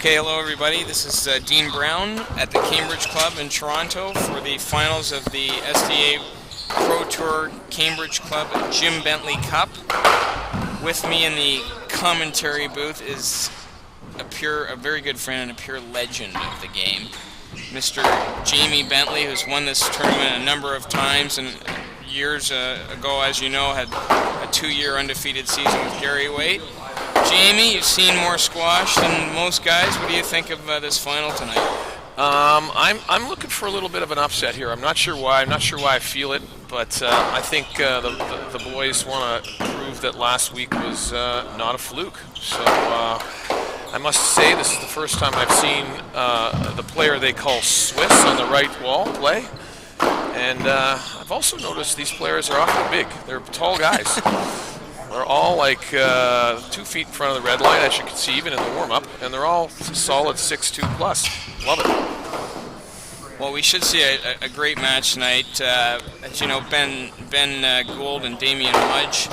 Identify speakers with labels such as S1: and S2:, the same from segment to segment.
S1: Okay, hello everybody. This is Dean Brown at the Cambridge Club in Toronto for the finals of the SDA Pro Tour Cambridge Club Jim Bentley Cup. With me in the commentary booth is a very good friend and a pure legend of the game, Mr. Jamie Bentley, who's won this tournament a number of times, and years ago, as you know, had a 2-year undefeated season with Gary Waite. Jamie, you've seen more squash than most guys. What do you think of this final tonight?
S2: I'm looking for a little bit of an upset here. I'm not sure why. I'm not sure why I feel it, but I think the boys want to prove that last week was not a fluke. So I must say this is the first time I've seen the player they call Swiss on the right wall play. And I've also noticed these players are awfully big. They're tall guys. They're all like 2 feet in front of the red line, as you can see, even in the warm-up, and they're all solid 6'2 plus. Love it.
S1: Well, we should see a great match tonight. As you know, Ben Gould and Damien Mudge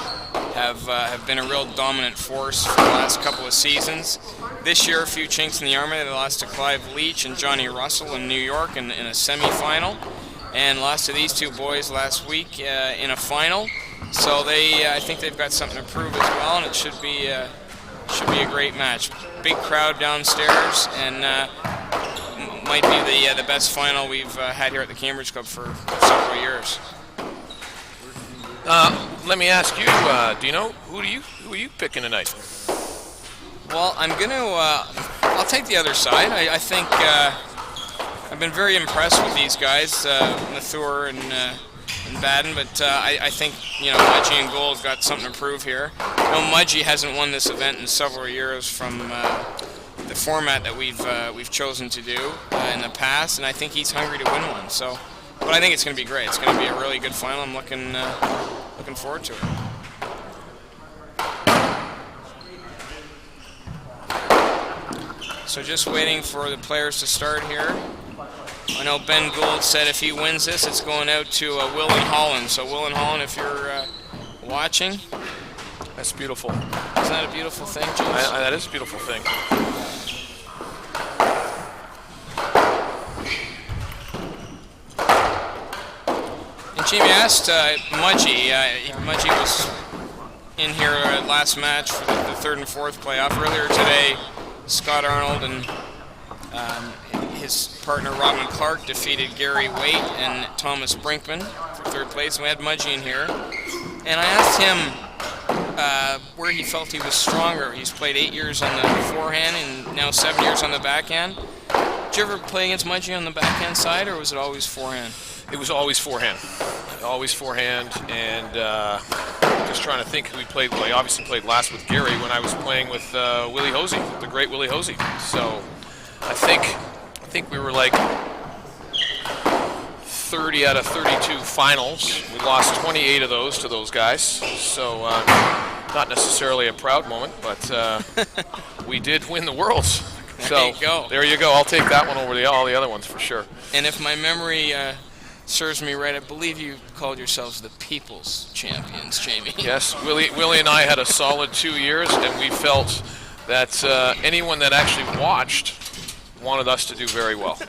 S1: have been a real dominant force for the last couple of seasons. This year, a few chinks in the armor. They lost to Clive Leach and Johnny Russell in New York in a semi-final, and lost to these two boys last week in a final. So I think they've got something to prove as well, and it should be a great match. Big crowd downstairs, and might be the best final we've had here at the Cambridge Club for several years.
S2: Let me ask you, do you know who are you picking tonight?
S1: Well, I'll take the other side. I think I've been very impressed with these guys, Mathur and Badan, but I think Mudge and Gould have got something to prove here. Mudge hasn't won this event in several years from the format that we've chosen to do in the past, and I think he's hungry to win one. So, but I think it's going to be great. It's going to be a really good final. I'm looking forward to it. So just waiting for the players to start here. I know Ben Gould said if he wins this, it's going out to Will and Holland. So Will and Holland, if you're watching.
S2: That's beautiful.
S1: Isn't that a beautiful thing, James?
S2: That is a beautiful thing.
S1: And Jamie asked Mudge. Mudge was in here last match for the third and fourth playoff. Earlier today, Scott Arnold and his partner Robin Clark defeated Gary Waite and Thomas Brinkman for third place. And we had Mudge in here, and I asked him where he felt he was stronger. He's played 8 years on the forehand and now 7 years on the backhand. Did you ever play against Mudge on the backhand side, or was it always forehand?
S2: It was always forehand. Always forehand, and just trying to think who we played. Well, I obviously played last with Gary when I was playing with Willie Hosey, the great Willie Hosey. So I think we were like 30 out of 32 finals. We lost 28 of those to those guys. So not necessarily a proud moment, but we did win the Worlds.
S1: There you go.
S2: There you go. I'll take that one over all the other ones for sure.
S1: And if my memory serves me right, I believe you called yourselves the People's Champions, Jamie.
S2: Yes, Willie and I had a solid 2 years, and we felt that anyone that actually watched wanted us to do very well.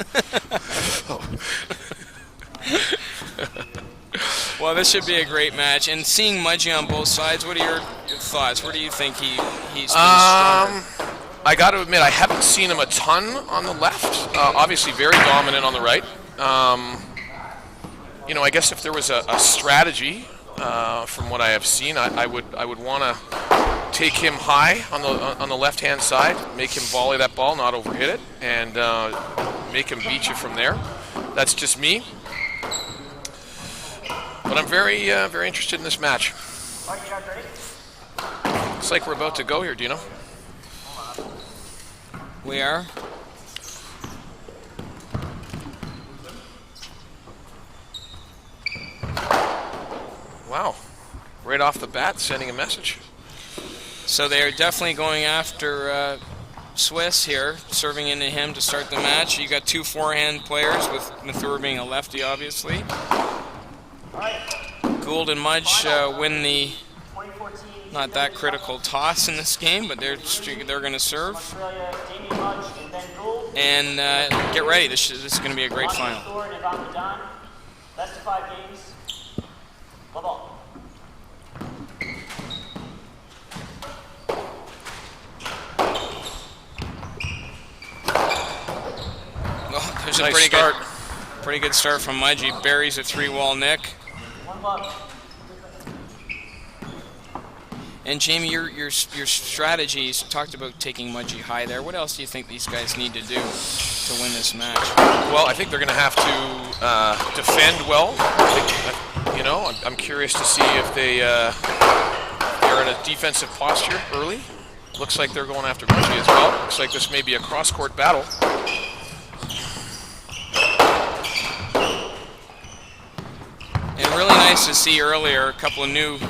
S1: Well, this should be a great match. And seeing Mudge on both sides, what are your thoughts? Where do you think he's been stronger?
S2: I got to admit, I haven't seen him a ton on the left. Obviously, very dominant on the right. I guess if there was a strategy, from what I have seen, I would want to take him high on the left-hand side, make him volley that ball, not overhit it, and make him beat you from there. That's just me. But I'm very interested in this match. Looks like we're about to go here, do you know?
S1: We are.
S2: Wow. Right off the bat, sending a message.
S1: So they are definitely going after Swiss here, serving into him to start the match. You got two forehand players, with Mathur being a lefty, obviously. Gould and Mudge win the not that critical toss in this game, but they're going to serve. and get ready. This is going to be a great final.
S3: Mathur and Yvain Badan, best of 5 games. Ball.
S1: Oh, there's
S2: Nice
S1: a
S2: start.
S1: pretty good start from Mudge. He buries a 3-wall nick.
S3: 1 love.
S1: And Jamie, your strategies talked about taking Mudgey high there. What else do you think these guys need to do to win this match?
S2: Well, I think they're going to have to defend well. You know, I'm curious to see if they're in a defensive posture early. Looks like they're going after Mudgey as well. Looks like this may be a cross-court battle.
S1: And really nice to see earlier a couple of new.
S3: 2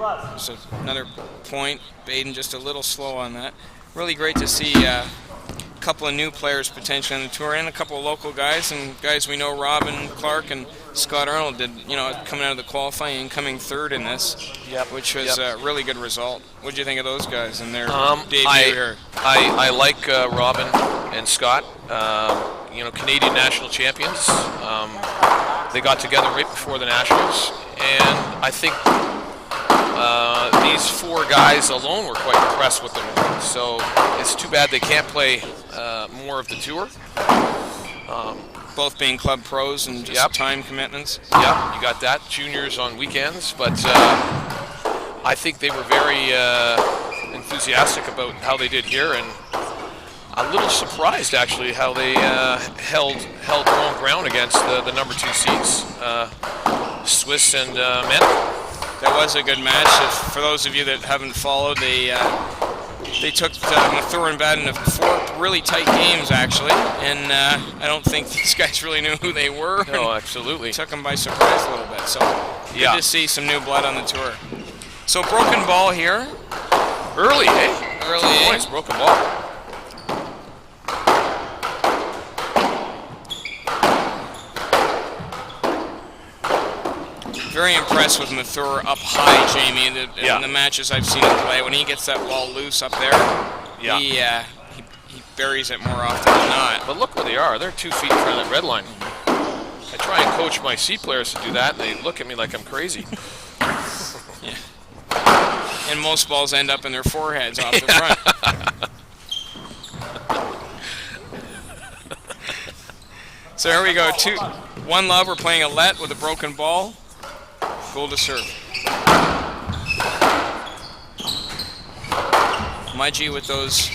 S3: loves.
S1: So another point. Badan just a little slow on that. Really great to see a couple of new players potentially on the tour, and a couple of local guys and guys we know. Robin Clark and Scott Arnold did, coming out of the qualifying and coming third in this, which was a really good result. What did you think of those guys and their debut here?
S2: I like Robin and Scott. Canadian national champions. They got together right before the Nationals, and I think these 4 guys alone were quite impressed with them. So it's too bad they can't play more of the tour.
S1: Both being club pros and just time commitments.
S2: Yeah, you got that. Juniors on weekends, but I think they were very enthusiastic about how they did here, and a little surprised actually how they held their own ground against the number 2 seeds, Swiss and Manek.
S1: That was a good match. For those of you that haven't followed, they took Mathur and Badan to 4 really tight games actually, and I don't think these guys really knew who they were.
S2: No, absolutely.
S1: Took them by surprise a little bit. So good to see some new blood on the tour. So broken ball here.
S2: Early, eh?
S1: Early,
S2: 2 points, broken ball.
S1: Very impressed with Mathur up high, Jamie, in the matches I've seen him play. When he gets that ball loose up there, he buries it more often than not.
S2: But look where they are. They're 2 feet in front of that red line. I try and coach my C players to do that, and they look at me like I'm crazy.
S1: And most balls end up in their foreheads off the front. So here we go. 1 love. We're playing a let with a broken ball. Gould to serve. Mudgey with those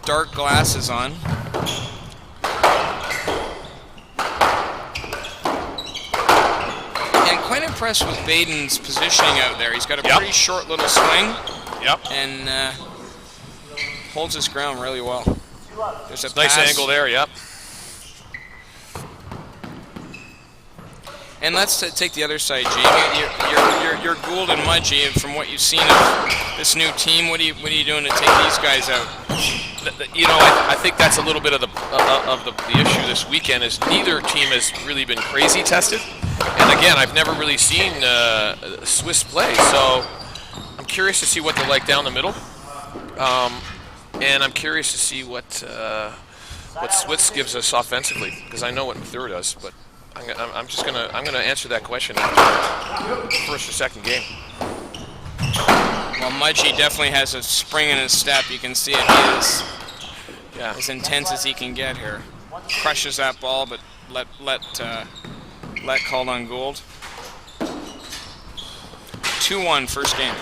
S1: dark glasses on. And quite impressed with Badan's positioning out there. He's got a pretty short little swing. And holds his ground really well. There's a
S2: nice
S1: pass.
S2: angle there,
S1: And let's take the other side, Jamie. You're Gould and Mudgey, and from what you've seen of this new team, what are you doing to take these guys out?
S2: I think that's a little bit of the issue this weekend is neither team has really been crazy tested. And again, I've never really seen Swiss play, so I'm curious to see what they're like down the middle. And I'm curious to see what Swiss gives us offensively, because I know what Mathur does, but I'm gonna answer that question after the first or second game.
S1: Well, Mudgey definitely has a spring in his step. You can see it. He is as intense as he can get here. Crushes that ball, but let called on Gould. 2-1 first game.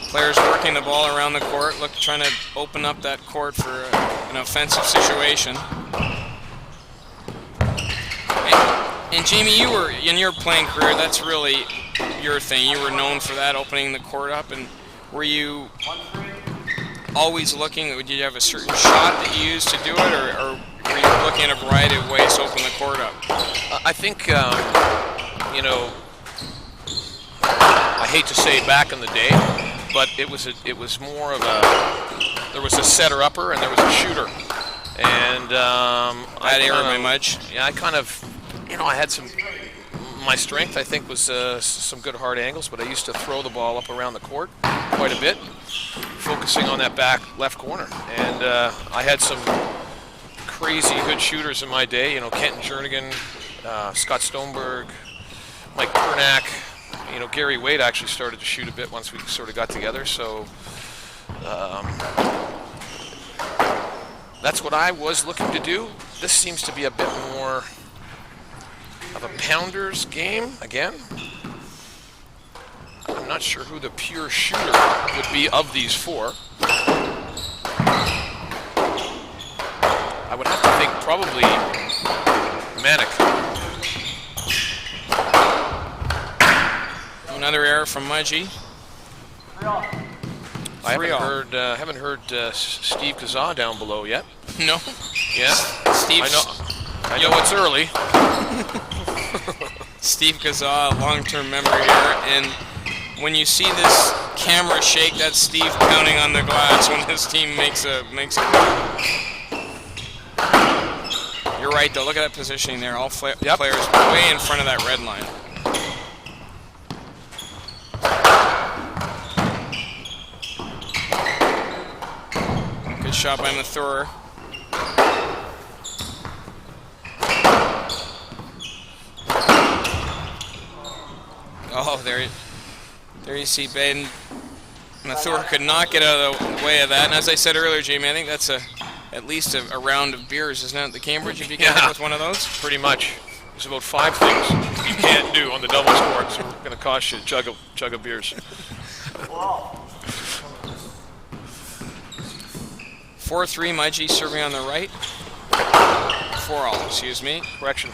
S1: Players working the ball around the court, trying to open up that court for an offensive situation. And Jamie, you were in your playing career. That's really your thing. You were known for that, opening the court up. And were you always looking? Did you have a certain shot that you used to do it, or were you looking at a variety of ways to open the court up?
S2: I think I hate to say back in the day, but it was more of there was a setter upper and there was a shooter, And
S1: Bad error by Mudge.
S2: Yeah, I kind of, I had my strength, I think, was some good hard angles, but I used to throw the ball up around the court quite a bit, focusing on that back left corner. And I had some crazy good shooters in my day, Kenton Jernigan, Scott Stoneberg, Mike Pernak. Gary Wade actually started to shoot a bit once we sort of got together, so that's what I was looking to do. This seems to be a bit more of a pounder's game again. I'm not sure who the pure shooter would be of these four. I would have to think probably Manek.
S1: Another error from Mudge.
S2: I haven't heard Steve Kazaa down below yet.
S1: No.
S2: Yeah.
S1: Steve.
S2: I know it's early.
S1: Steve Kazaa, long-term member here, and when you see this camera shake, that's Steve pounding on the glass when his team makes a goal. You're right, though. Look at that positioning there. All players way in front of that red line. Good shot by Mathur. Oh, there you see Badan. Mathur could not get out of the way of that. And as I said earlier, Jamie, I think that's at least a round of beers, isn't it, at the Cambridge, if you get hit with one of those?
S2: Pretty much. There's about 5 things you can't do on the doubles court, so it's going to cost you a jug of beers.
S1: 4-3, Mudge serving on the right. 4-all, excuse me.
S2: Correction.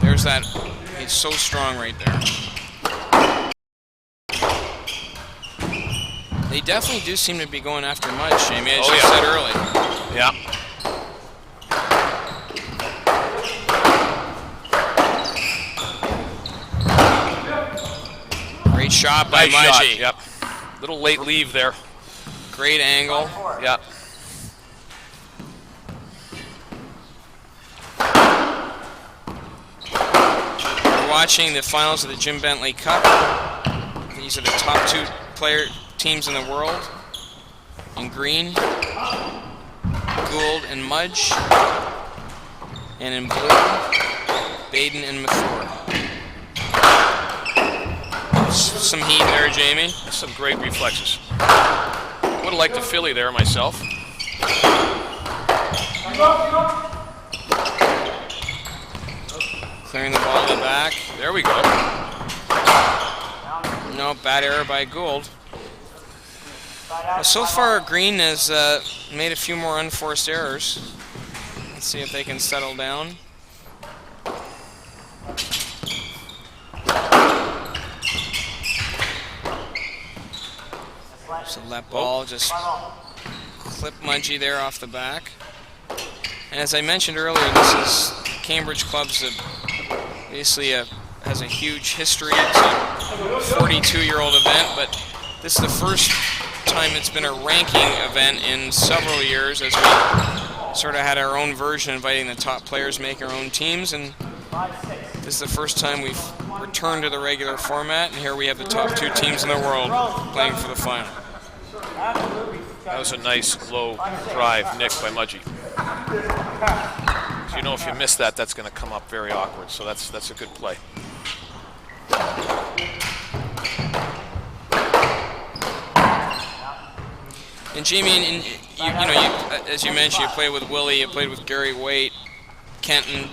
S1: There's that. He's so strong right there. They definitely do seem to be going after Mudge, Jamie, as you said early.
S2: Yeah.
S1: Great shot by Mudge.
S2: Yep. Little late leave there.
S1: Great angle.
S2: Yep.
S1: Watching the finals of the Jim Bentley Cup. These are the top 2 teams in the world. In green, Gould and Mudge. And in blue, Badan and Mathur. Some heat there, Jamie.
S2: Some great reflexes. Would have liked a Philly there myself.
S1: Clearing the ball to the back.
S2: There we go.
S1: No, bad error by Gould. Well, so far, Green has made a few more unforced errors. Let's see if they can settle down. So that ball just clipped Mudge there off the back. And as I mentioned earlier, this is Cambridge Club's obviously has a huge history. It's a 42-year-old event, but this is the first time it's been a ranking event in several years, as we sort of had our own version, inviting the top players, make our own teams, and this is the first time we've returned to the regular format, and here we have the top 2 teams in the world playing for the final.
S2: That was a nice low drive nick by Mudge. So if you miss that, that's going to come up very awkward. So that's a good play.
S1: And Jamie, as you mentioned, you played with Willie, you played with Gary Wade, Kenton.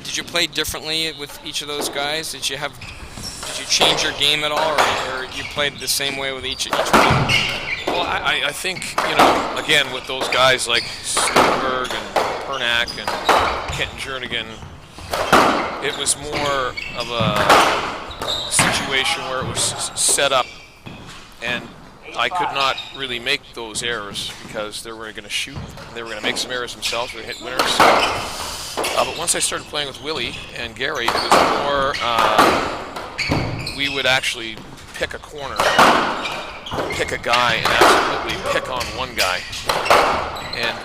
S1: Did you play differently with each of those guys? Did you change your game at all, or you played the same way with each of them?
S2: Well, I think, again, with those guys like Stoneberg and Pernak and Kenton Jernigan, it was more of a situation where it was set up, and I could not really make those errors because they were going to shoot, and they were going to make some errors themselves, they hit winners. But once I started playing with Willie and Gary, it was more, we would actually pick a corner pick a guy and absolutely pick on one guy and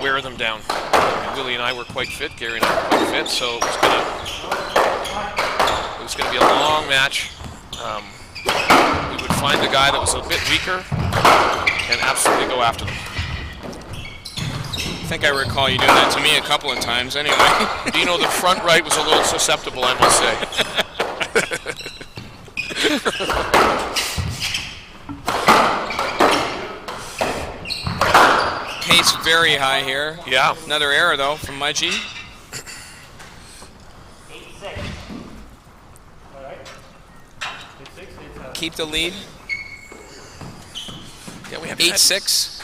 S2: wear them down. I mean, Willie and I were quite fit, Gary and I were quite fit, so it was gonna be a long match. We would find the guy that was a bit weaker and absolutely go after them.
S1: I think I recall you doing that to me a couple of times anyway.
S2: Dino, the front right was a little susceptible, I must say.
S1: Pace very high here.
S2: Yeah.
S1: Another error though from Mudge.
S3: 8-6.
S1: Keep the lead.
S2: Yeah, we have
S1: 8-6.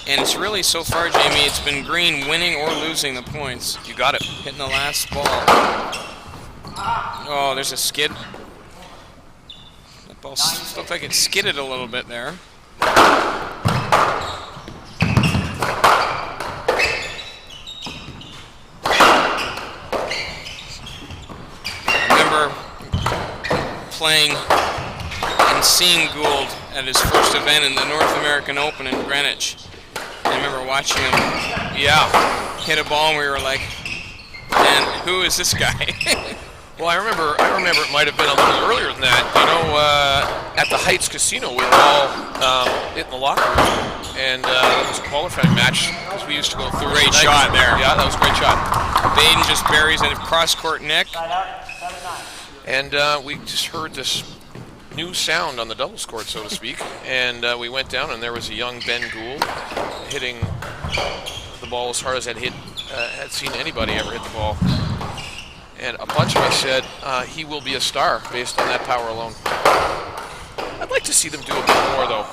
S1: And it's really, so far, Jamie, it's been Green winning or losing the points.
S2: You got it.
S1: Hitting the last ball. Oh, there's a skid. That ball looked like it skidded a little bit there. I remember playing and seeing Gould at his first event in the North American Open in Greenwich. I remember watching him, hit a ball, and we were like, "Man, who is this guy?"
S2: Well, I remember it might have been a little earlier than that. You know, at the Heights Casino, we were all in the locker room, and it was a qualifying match because we used to go through.
S1: Great shot there.
S2: Yeah, that was a great shot.
S1: Baden just buries a cross-court nick.
S2: And we just heard this new sound on the doubles court, so to speak, and we went down, and there was a young Ben Gould hitting the ball as hard as had seen anybody ever hit the ball. And a bunch of us said he will be a star based on that power alone. I'd like to see them do a bit more, though.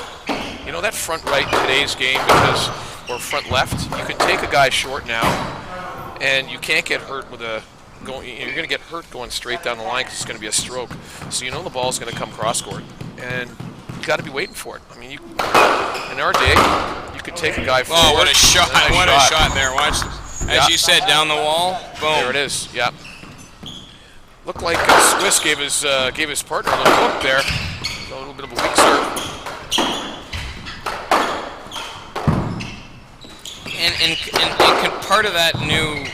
S2: You know, that front right in today's game, or front left, you can take a guy short now, and you can't get hurt with a. You're going to get hurt going straight down the line because it's going to be a stroke. So you know the ball's going to come cross court, and you got to be waiting for it. I mean, in our day, you could take a guy forward.
S1: Oh, what a shot!
S2: Nice
S1: What
S2: shot.
S1: a shot there! Watch, as you said, down the wall. Boom.
S2: There it is. Yep. Looked like Swiss gave his partner a little hook there. A little bit of a weak serve.
S1: And can part of that new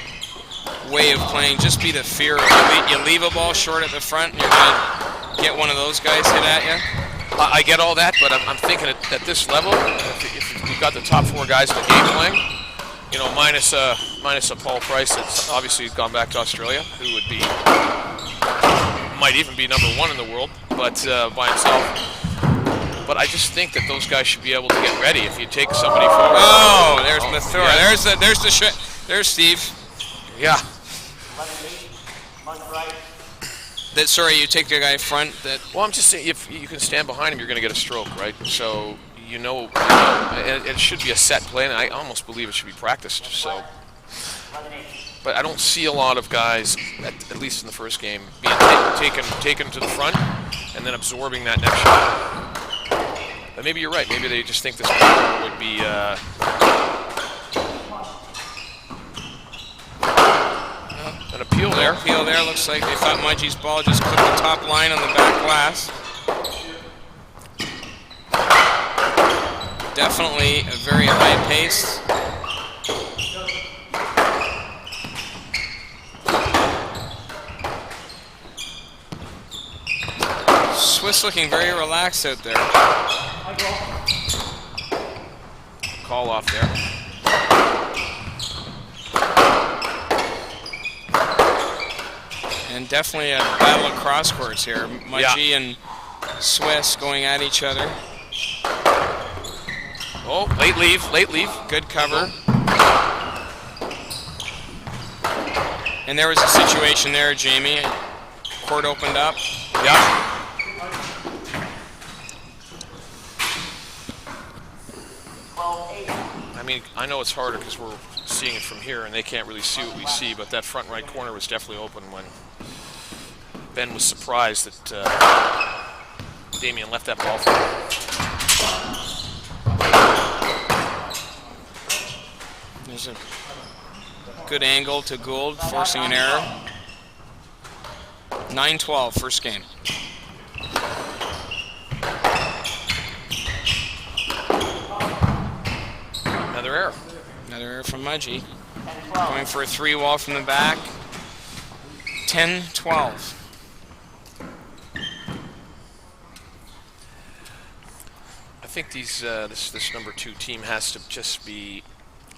S1: way of playing just be the fear of you leave a ball short at the front and you're going to get one of those guys hit at you?
S2: I get all that, but I'm thinking at this level, if you've got the top four guys in the game playing, you know, minus a Paul Price that's obviously gone back to Australia, who might even be number one in the world, but by himself. But I just think that those guys should be able to get ready if you take somebody forward.
S1: Oh, there's Mathur.
S2: Yeah.
S1: There's Steve.
S2: Yeah.
S1: Sorry, you take the guy front.
S2: Well, I'm just saying, if you can stand behind him, you're going to get a stroke, right? So and it should be a set play, and I almost believe it should be practiced. So, but I don't see a lot of guys, at least in the first game, being taken to the front and then absorbing that next shot. But maybe you're right. Maybe they just think this power would be. An appeal there.
S1: Looks like they thought Mudge's ball just clipped the top line on the back glass. Definitely a very high pace. Swiss looking very relaxed out there.
S2: Call off there.
S1: And definitely a battle of cross courts here. Mudge and Swiss going at each other.
S2: Oh, late leave.
S1: Good cover. And there was a situation there, Jamie. Court opened up.
S2: Yeah. I mean, I know it's harder because we're seeing it from here and they can't really see what we see, but that front right corner was definitely open when Ben was surprised that Damien left that ball for him.
S1: There's a good angle to Gould, forcing an error. 9-12, first game.
S2: error.
S1: Another error from Mudge.
S3: 10-12.
S1: Going for a 3-wall from the back. 10-12.
S2: I think this number 2 team has to just be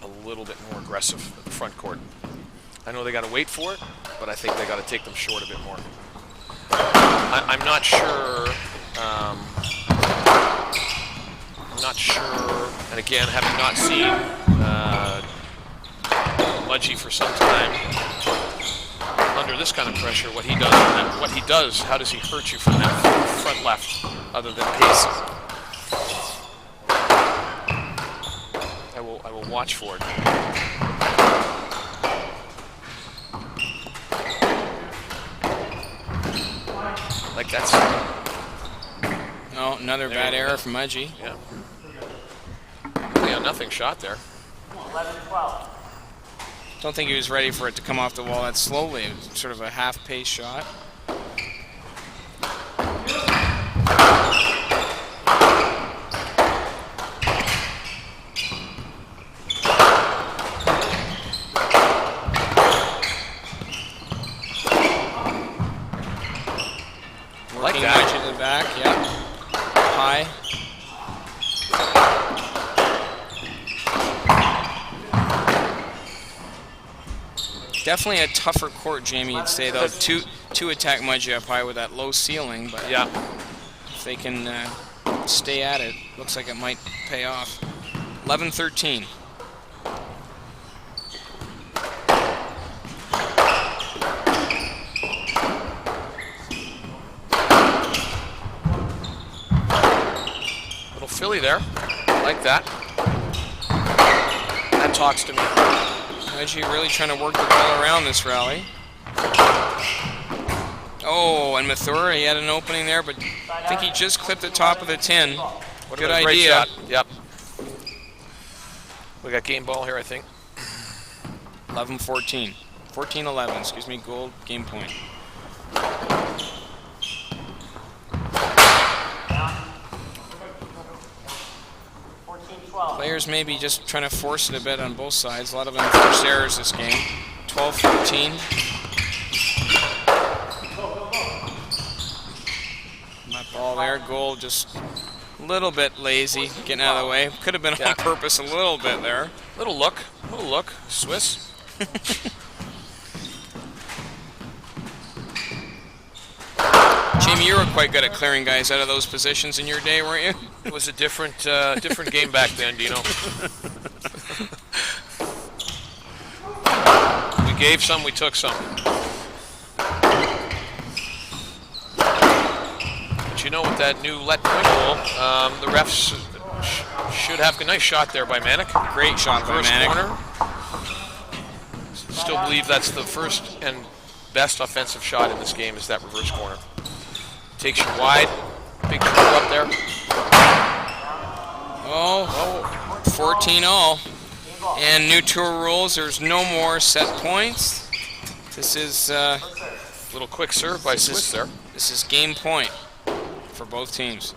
S2: a little bit more aggressive at the front court. I know they got to wait for it, but I think they got to take them short a bit more. I'm not sure. I'm not sure. And again, having not seen Mudge for some time, under this kind of pressure, what he does, how does he hurt you from that front left, other than pace? I will watch for it. Like that's.
S1: Oh, another bad error from Mudge.
S2: Yeah. Yeah, nothing shot there.
S3: 11-12.
S1: Don't think he was ready for it to come off the wall that slowly. It was sort of a half-pace shot.
S2: Like that.
S1: Mudge to the back, yeah. High. Definitely a tougher court, Jamie, you'd say, though, to attack Mudge up high with that low ceiling. But
S2: Yeah.
S1: if they can stay at it, looks like it might pay off. 11-13.
S2: Little Philly there. Like that. That talks to me.
S1: Mudge really trying to work the ball around this rally. Oh, and Mathur, he had an opening there, but I think he just clipped the top of the tin.
S2: What
S1: Good
S2: about a great
S1: idea.
S2: shot? Yep. We got game ball here, I think.
S1: 11-14. 14-11, excuse me, Gould, game point. Players maybe just trying to force it a bit on both sides. A lot of them forced errors this game. 12-14. That ball there, Gould just a little bit lazy, getting out of the way. Could have been on purpose a little bit there.
S2: Little look. Swiss.
S1: Jamie, you were quite good at clearing guys out of those positions in your day, weren't you?
S2: It was a different game back then, Dino. We gave some, we took some. But you know, with that new let point rule, the refs should have a nice shot there by Manek.
S1: Great shot by
S2: First
S1: Manek.
S2: corner. Still believe that's the first and best offensive shot in this game is that reverse corner. Takes you wide. Big throw up there.
S1: Oh, 14-all. And new tour rules, there's no more set points. This is
S2: Little quick serve by Swiss there.
S1: this is game point for both teams.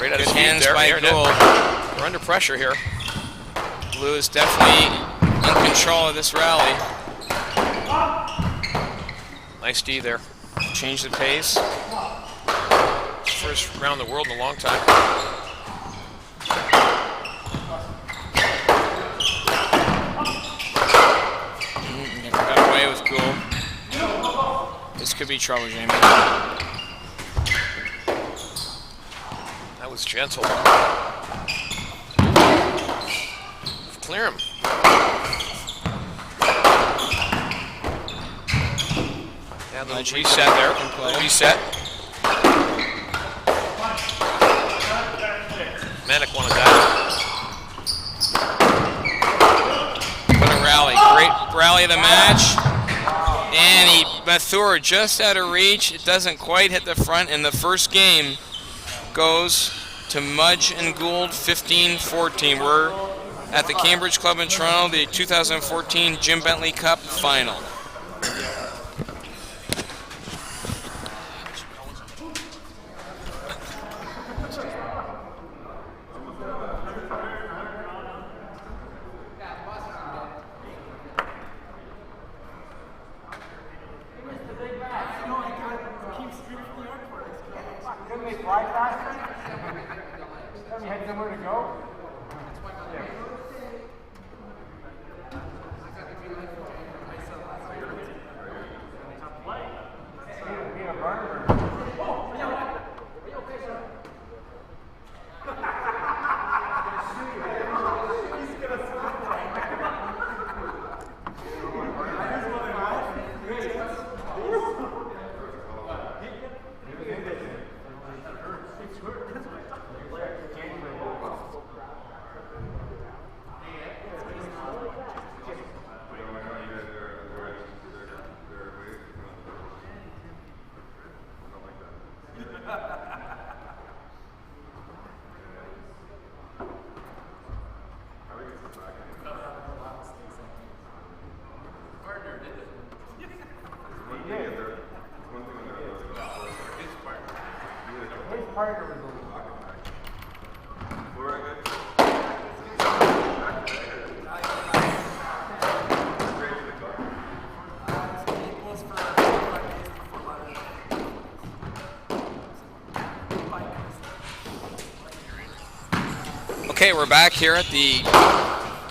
S2: Good
S1: hands by Gould.
S2: We're under pressure here.
S1: Blue is definitely in control of this rally.
S2: Nice D there.
S1: Change the pace.
S2: First round the world in a long time.
S1: Got away with Gould. This could be trouble, Jamie.
S2: That was gentle. Clear him. And the reset there. Reset. Manek wanted that.
S1: What a rally. Great rally of the match. And he Mathur just out of reach. It doesn't quite hit the front, and the first game goes to Mudge and Gould, 15-14. We're at the Cambridge Club in Toronto, the 2014 Jim Bentley Cup final. Okay, we're back here at the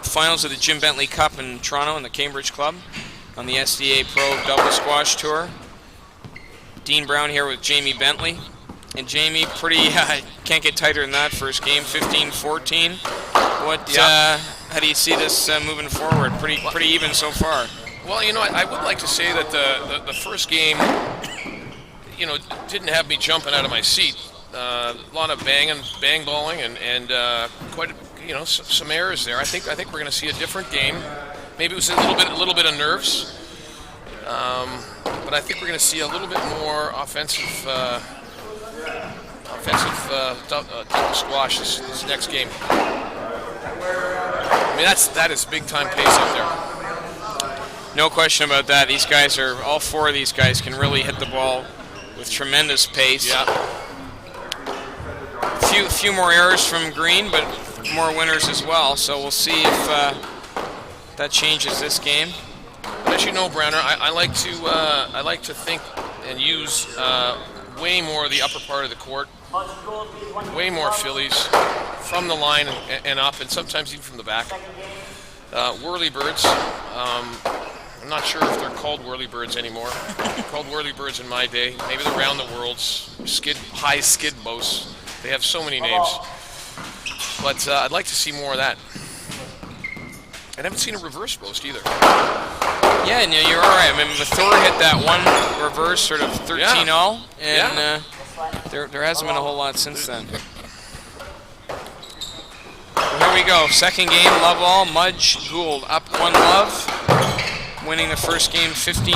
S1: finals of the Jim Bentley Cup in Toronto in the Cambridge Club on the SDA Pro Double Squash Tour. Dean Brown here with Jamie Bentley. And Jamie, pretty can't get tighter than that first game, 15-14. How do you see this moving forward? Pretty even so far.
S2: Well, you know, I would like to say that the first game, you know, didn't have me jumping out of my seat. A lot of bang balling, and quite some errors there. I think we're going to see a different game. Maybe it was a little bit of nerves, but I think we're going to see a little bit more offensive double squash this next game. I mean, that is big time pace up there.
S1: No question about that. These guys all four of these guys can really hit the ball with tremendous pace.
S2: Yeah.
S1: Few more errors from Green, but more winners as well. So we'll see if that changes this game.
S2: But as you know, Browner, I like to think and use way more of the upper part of the court, way more fillies from the line and up, and sometimes even from the back. Whirlybirds. I'm not sure if they're called whirlybirds anymore. Called whirlybirds in my day. Maybe they're around the world's high skid boats. They have so many names. But I'd like to see more of that. I haven't seen a reverse boast either.
S1: Yeah, no, you're all right. I mean, Mathur hit that one reverse, sort of 13-all, and there hasn't been a whole lot since then. Well, here we go. Second game, love all. Mudge Gould up 1 love, winning the first game 15-14.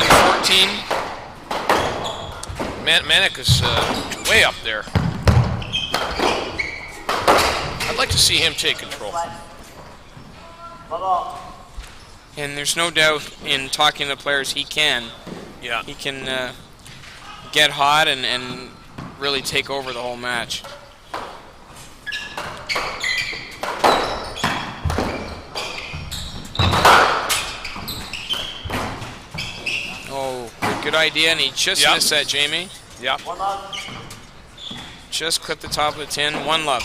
S2: Manek is way up there. I'd like to see him take control.
S1: And there's no doubt in talking to the players he can.
S2: Yeah.
S1: He can get hot and really take over the whole match. Oh, good idea, and he just missed that, Jamie.
S2: Yeah.
S1: Just clipped the top of the tin. 1 love.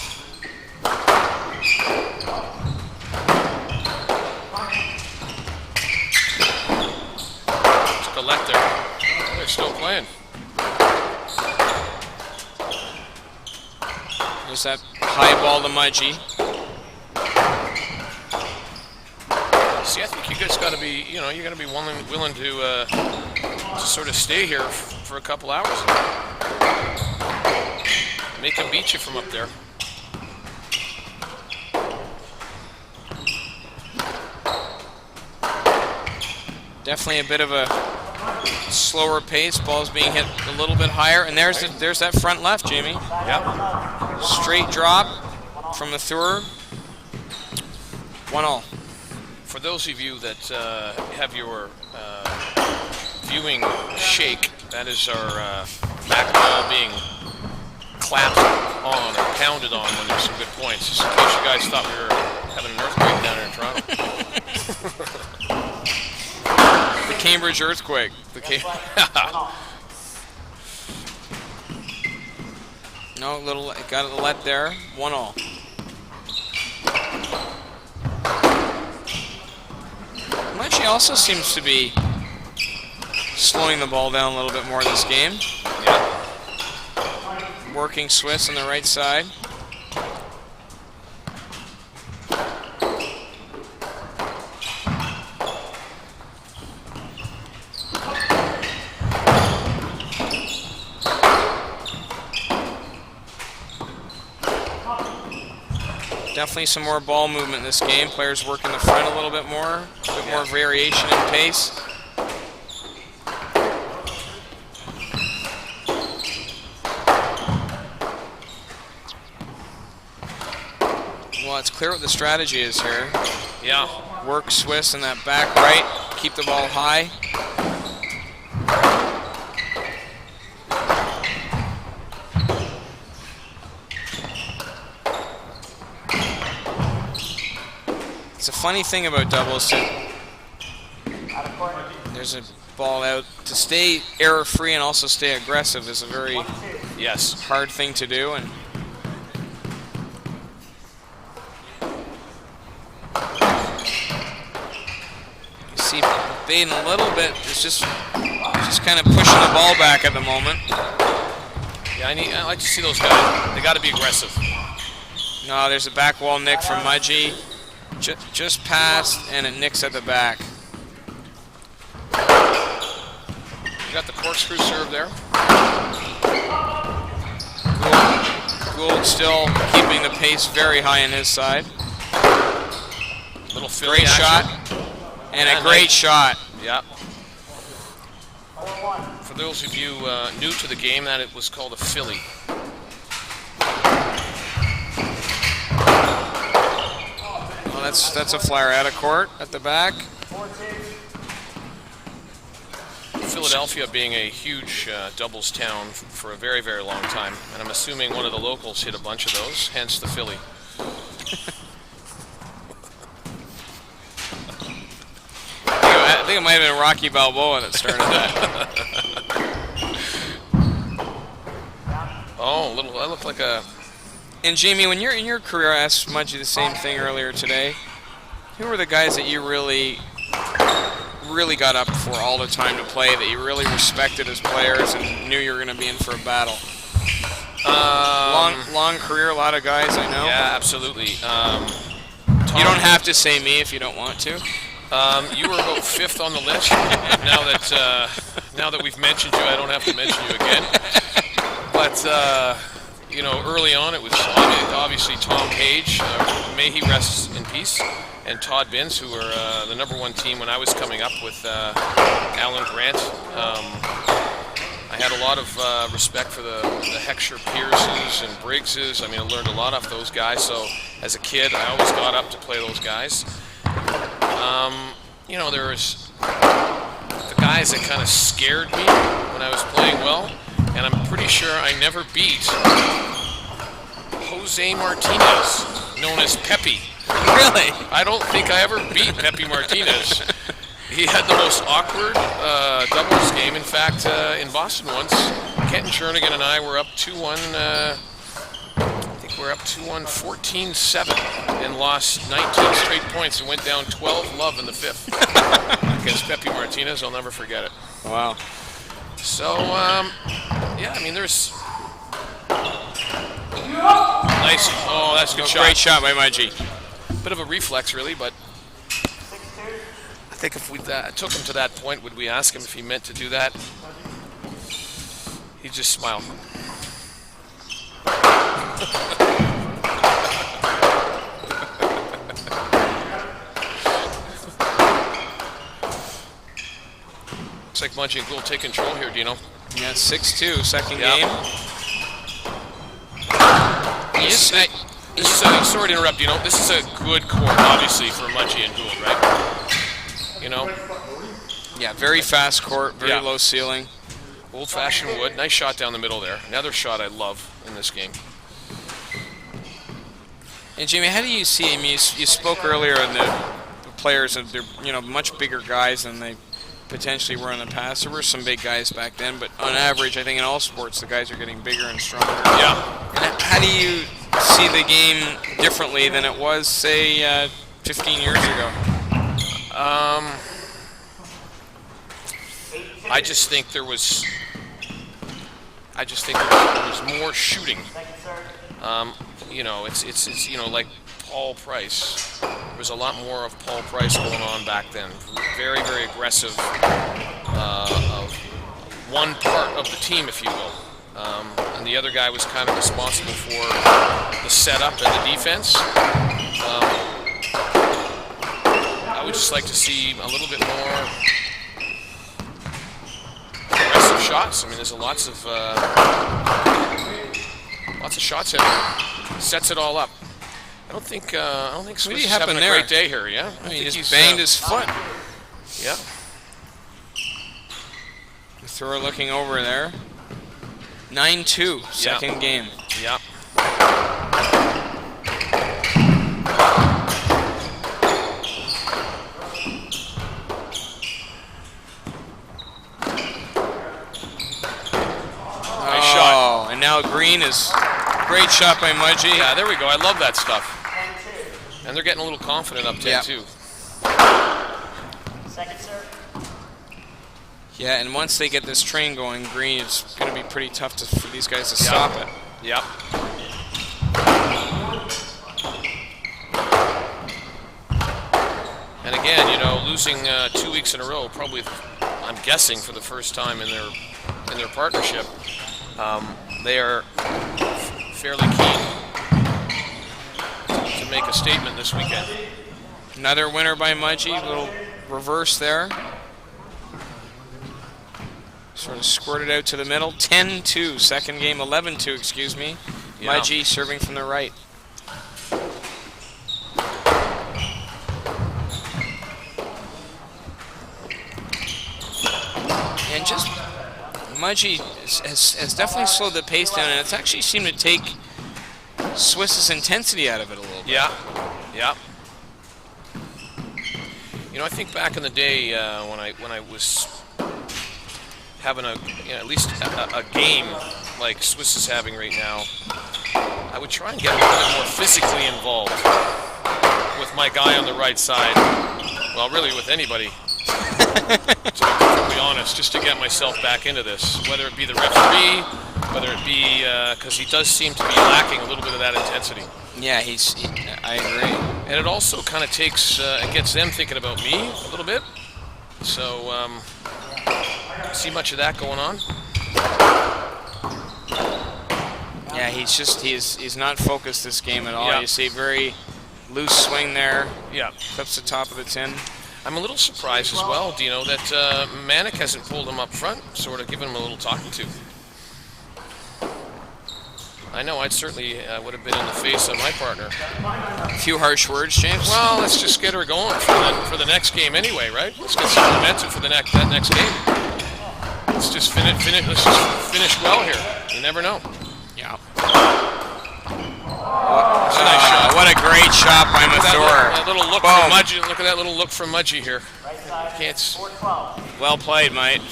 S2: Left there. They're still playing.
S1: There's that high ball to Mudgey.
S2: See, I think you just got to be, you're going to be willing to sort of stay here for a couple hours. Make them beat you from up there.
S1: Definitely a bit of a slower pace. Ball's being hit a little bit higher, and there's that front left, Jamie.
S2: Yep.
S1: Straight drop from Mathur. 1-all.
S2: For those of you that have your viewing shake, that is our back ball being clapped on or pounded on when there's some good points. Just in case you guys thought we were having an earthquake down here in Toronto.
S1: The Cambridge earthquake. No, got a let there. 1-all. Mudge also seems to be slowing the ball down a little bit more this game.
S2: Yeah.
S1: Working Swiss on the right side. Definitely some more ball movement in this game. Players working the front a little bit more. A bit more variation in pace. Well, it's clear what the strategy is here.
S2: Yeah.
S1: Work Swiss in that back right. Keep the ball high. It's a funny thing about doubles. There's a ball out. To stay error-free and also stay aggressive is a very hard thing to do. And you see Badan a little bit is just kind of pushing the ball back at the moment.
S2: Yeah, I like to see those guys. They got to be aggressive.
S1: No, there's a back wall nick from Mudge. Just passed, and it nicks at the back.
S2: You got the corkscrew serve there.
S1: Gould still keeping the pace very high on his side.
S2: Little Philly
S1: great
S2: action.
S1: shot, and a great shot.
S2: Yeah. For those of you new to the game, that it was called a Philly.
S1: That's a flyer out of court at the back.
S2: Philadelphia being a huge doubles town for a very, very long time, and I'm assuming one of the locals hit a bunch of those, hence the Philly.
S1: I think it might have been Rocky Balboa that started that.
S2: Oh, that looked like a...
S1: And Jamie, when you're in your career, I asked Mudge the same thing earlier today. Who were the guys that you really got up for all the time to play, that you really respected as players and knew you were going to be in for a battle? Long career, a lot of guys I know.
S2: Yeah, absolutely.
S1: You don't have to say me if you don't want to.
S2: You were about 5th on the list. Now that we've mentioned you, I don't have to mention you again. But you know, early on it was obviously Tom Page, may he rest in peace, and Todd Binns, who were the #1 team when I was coming up with Alan Grant. I had a lot of respect for the Heckscher Pierces and Briggses. I mean, I learned a lot off those guys, so as a kid I always got up to play those guys. You know, there was the guys that kind of scared me when I was playing well, and I'm pretty sure I never beat Jose Martinez, known as Pepe.
S1: Really?
S2: I don't think I ever beat Pepe Martinez. He had the most awkward doubles game. In fact, in Boston once, Kenton Jernigan and I were up 2-1. I think we're up 2-1, 14-7, and lost 19 straight points and went down 12-love in the 5th against Pepe Martinez. I'll never forget it.
S1: Wow.
S2: So, yeah, I mean, there's nice. Oh, that's a good shot.
S1: Great shot by Mudge.
S2: Bit of a reflex, really, but I think if we took him to that point, would we ask him if he meant to do that? He'd just smile. Looks like if Mudge and Gould take control here, Dino.
S1: Yeah, 6-2, second
S2: Yeah.
S1: game.
S2: Sorry to interrupt, this is a good court, obviously, for Mudge and Gould, right?
S1: Yeah, very fast court, very
S2: Yeah.
S1: low ceiling.
S2: Old-fashioned wood. Nice shot down the middle there. Another shot I love in this game.
S1: And Jamie, how do you see him? You spoke earlier on the players, they're much bigger guys than they potentially were in the past. There were some big guys back then, but on average, I think in all sports, the guys are getting bigger and stronger.
S2: Yeah.
S1: And how do you see the game differently than it was, say, 15 years ago?
S2: I just think there was more shooting. It's like Paul Price. There was a lot more of Paul Price going on back then. Very, very aggressive. Of one part of the team, if you will, and the other guy was kind of responsible for the setup and the defense. I would just like to see a little bit more aggressive shots. I mean, there's lots of shots in there. Sets it all up. I don't think Swiss is having a great day here. Yeah,
S1: I mean, he just banged his foot.
S2: Yeah.
S1: Mathur looking over there. 9-2, second game.
S2: Yeah. Nice shot.
S1: And now Green is great shot by Mudge.
S2: Yeah, there we go. I love that stuff. And they're getting a little confident up 10-2.
S3: Second serve.
S1: Yeah, and once they get this train going, Green, it's going to be pretty tough for these guys to stop it.
S2: Yep. And again, losing 2 weeks in a row, probably, I'm guessing, for the first time in their partnership, they are fairly keen to make a statement this weekend.
S1: Another winner by Mudge, little reverse there. Sort of squirted out to the middle. 10-2, second game. 11-2, excuse me.
S2: Yeah.
S1: Mudge serving from the right. And just Mudge has definitely slowed the pace down, and it's actually seemed to take Swiss's intensity out of it a little bit.
S2: Yeah. Yeah. I think back in the day when I was having at least a game like Swiss is having right now, I would try and get a little bit more physically involved with my guy on the right side. Well, really with anybody, to be perfectly honest, just to get myself back into this. Whether it be the referee, whether it be because he does seem to be lacking a little bit of that intensity.
S1: Yeah, I agree.
S2: And it also kind of takes, it gets them thinking about me a little bit. So, see much of that going on?
S1: Yeah, he's not focused this game at all.
S2: Yeah.
S1: You see very loose swing there.
S2: Yeah.
S1: Clips the top of the tin.
S2: I'm a little surprised as well, Dino, that Manek hasn't pulled him up front, sort of given him a little talking to. I know I'd certainly would have been in the face of my partner.
S1: A few harsh words, James.
S2: Well, let's just get her going for the next game anyway, right? Let's get some momentum for that next game. Let's just finish well here. You never know.
S1: Yeah.
S2: That's a nice shot.
S1: What a great shot by Mathur.
S2: That little look
S1: Boom.
S2: from Mudge. Look at that little look from Mudge here.
S3: Right side.
S2: Can't.
S3: 4-12.
S1: Well played, mate.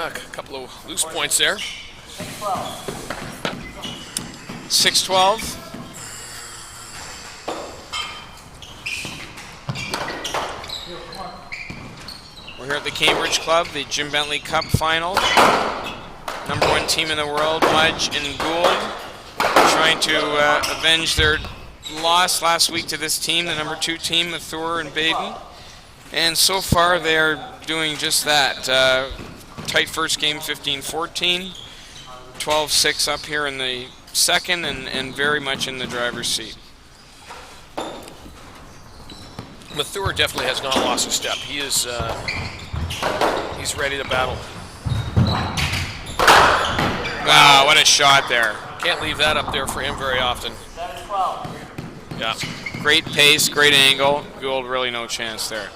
S2: A couple of loose points there.
S1: 6-12. We're here at the Cambridge Club, the Jim Bentley Cup final. Number 1 team in the world, Mudge and Gould, trying to avenge their loss last week to this team, the number 2 team, Mathur and Badan. And so far they are doing just that. Tight first game, 15-14. 12-6 up here in the second, and very much in the driver's seat.
S2: Mathur definitely has not lost a step. He is he's ready to battle.
S1: Wow, what a shot there.
S2: Can't leave that up there for him very often.
S3: 7-12.
S2: Yeah.
S1: Great pace, great angle. Gould really no chance there.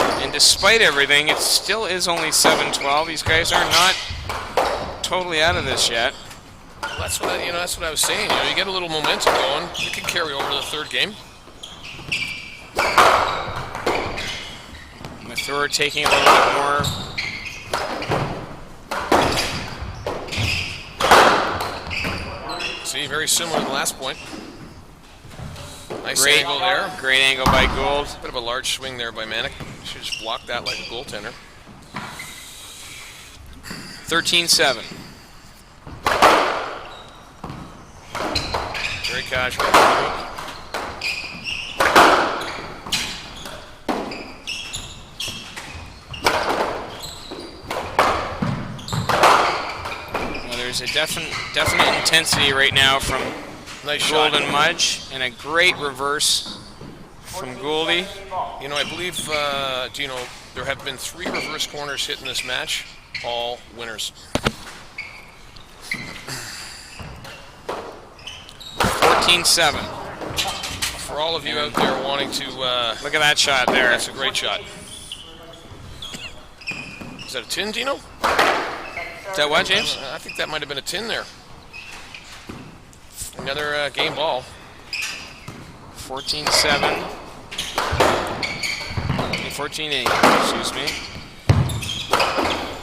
S1: And despite everything, it still is only 7-12. These guys are not totally out of this yet.
S2: Well, that's what I was saying. You get a little momentum going. You can carry over to the third game.
S1: Mathur taking a little bit more.
S2: See, very similar to the last point. Nice
S1: Great
S2: angle there.
S1: Great angle by Gould.
S2: Bit of a large swing there by Manek. Should just block that like a goaltender.
S1: 13-7.
S2: Very casual.
S1: Well, there's a definite intensity right now from
S2: Nice
S1: Gould
S2: shot.
S1: and Mudge, and a great reverse from Gouldy.
S2: You know, I believe, there have been 3 reverse corners hit in this match, all winners.
S1: 14-7.
S2: For all of you out there wanting to,
S1: Look at that shot there.
S2: that's a great shot. Is that a tin, Dino?
S1: Is that what, James?
S2: I think that might have been a tin there. Another game ball.
S1: 14-7. 14-8, excuse me.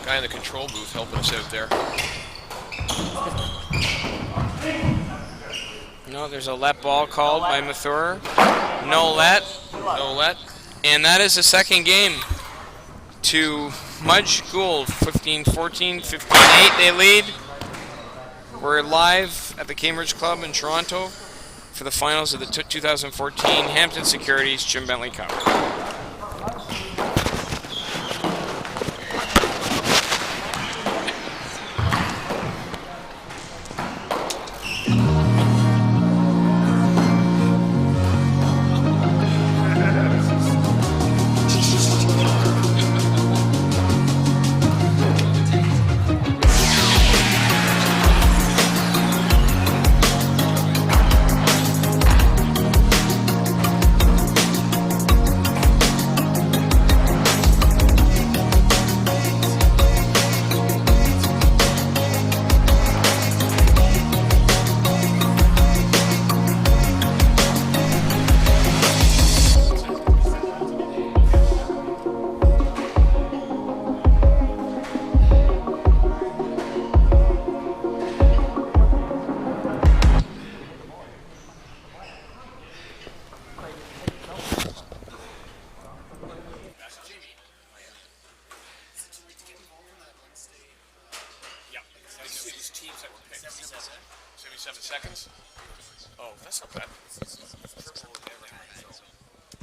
S2: Guy in the control booth helping us out there.
S1: No, there's a let ball called by Mathur. No let.
S2: No let.
S1: And that is the second game to Mudge Gould. 15-14, 15-8 they lead. We're live at the Cambridge Club in Toronto for the finals of the 2014 Hampton Securities Jim Bentley Cup.
S2: Seconds? Oh, that's not bad.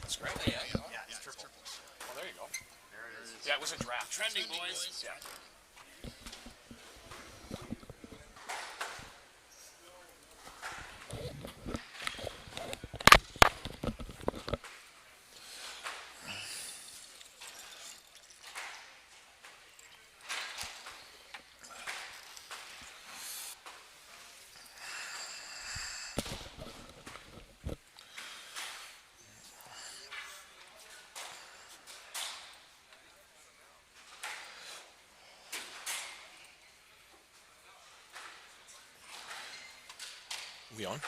S2: That's great. Yeah, it's triple. Oh, there you go. Yeah, it was a draft. Trending, boys. Yeah. We on?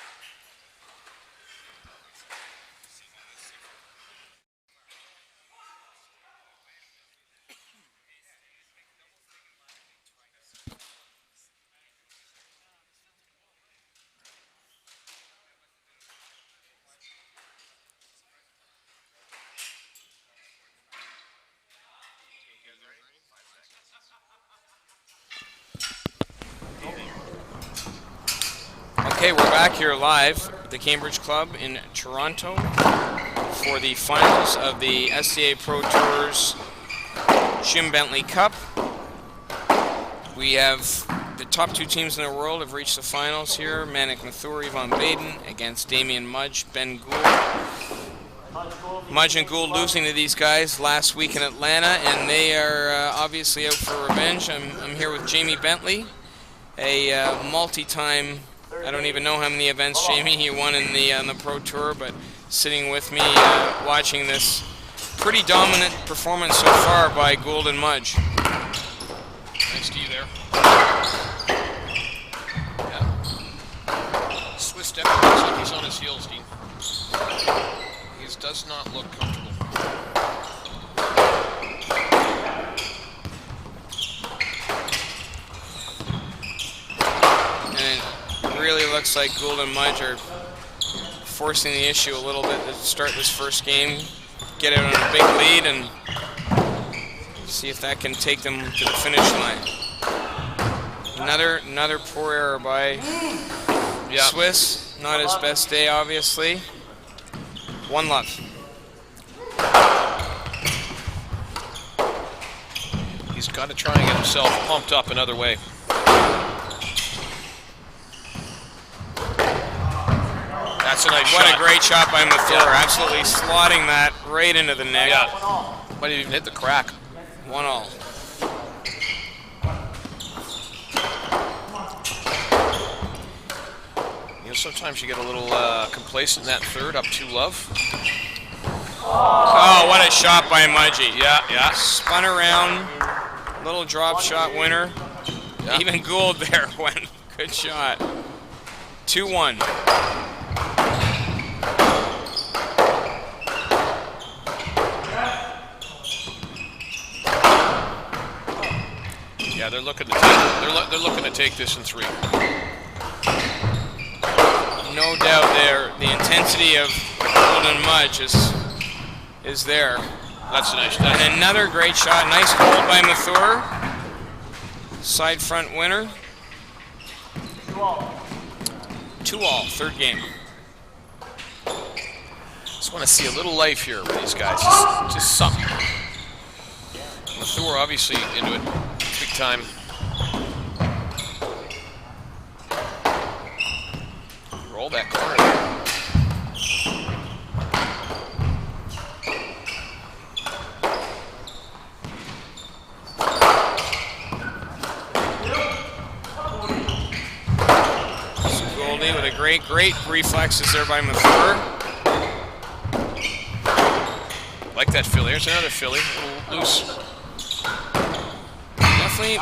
S1: Okay, we're back here live at the Cambridge Club in Toronto for the finals of the SCA Pro Tour's Jim Bentley Cup. We have the top 2 teams in the world have reached the finals here. Manek, Mathur, Yvain, Badan against Damien, Mudge, Gould. Mudge and Gould losing to these guys last week in Atlanta, and they are obviously out for revenge. I'm here with Jamie Bentley, a multi-time, I don't even know how many events, Jamie, he won in on the Pro Tour, but sitting with me watching this pretty dominant performance so far by Gould and Mudge.
S2: Nice D there. Yeah. Swiss definitely looks like he's on his heels, Dean. He does not look comfortable.
S1: And it really looks like Gould and Mudge are forcing the issue a little bit to start this first game, get out on a big lead, and see if that can take them to the finish line. Another poor error by Swiss. Not his best day, obviously. 1 love.
S2: He's got to try and get himself pumped up another way. That's a nice shot.
S1: What a great shot by Mathur. Absolutely slotting that right into the net.
S2: Yeah. Might have even hit the crack.
S1: 1-all.
S2: You know, sometimes you get a little complacent in that third, up 2 love.
S1: Oh, what a shot by Mudgey.
S2: Yeah.
S1: Spun around, little drop shot winner.
S2: Yeah.
S1: Even Gould there went. Good shot. 2-1.
S2: Yeah, they're looking to take this in 3.
S1: No doubt there. The intensity of Gould and Mudge is there.
S2: That's nice.
S1: And another great shot. Nice hold by Mathur. Side front winner. 2-all. Third game.
S2: Just want to see a little life here with these guys. Just something. Mathur obviously into it big time. Roll that corner.
S1: Goldie with a great reflexes there by Mathur.
S2: Like that Philly. There's another Philly. A little loose.
S1: Definitely.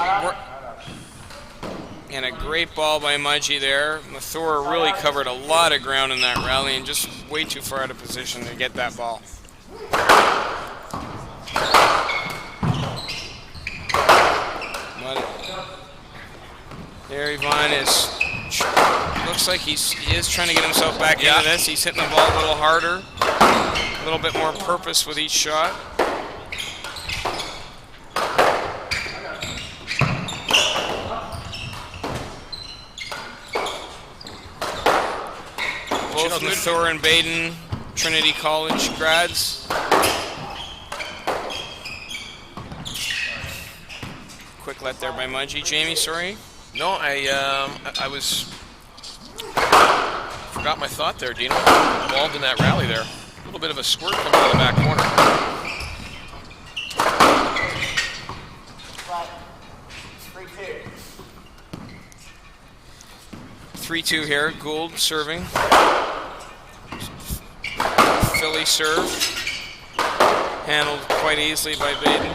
S1: And a great ball by Mudgey there. Mathur really covered a lot of ground in that rally and just way too far out of position to get that ball. But there Yvain looks like he is trying to get himself back into this. He's hitting the ball a little harder, a little bit more purpose with each shot. Both Mathur and Badan, Trinity College grads. Quick let there by Mudgey. Jamie, sorry.
S2: No, I forgot my thought there, Dino. Involved in that rally there. A little bit of a squirt coming out of the back corner.
S1: 3-2 here. Gould serving. Philly serve. Handled quite easily by Badan.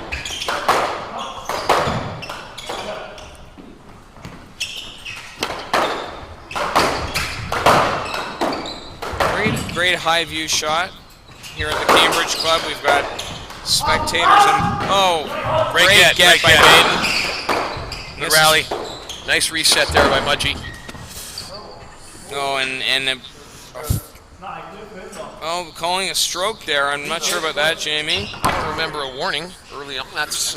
S1: Great high view shot here at the Cambridge Club. We've got spectators and great get by Badan.
S2: The rally, nice reset there by Mudgey.
S1: Oh, calling a stroke there. I'm not sure about that, Jamie.
S2: I don't remember a warning early on. That's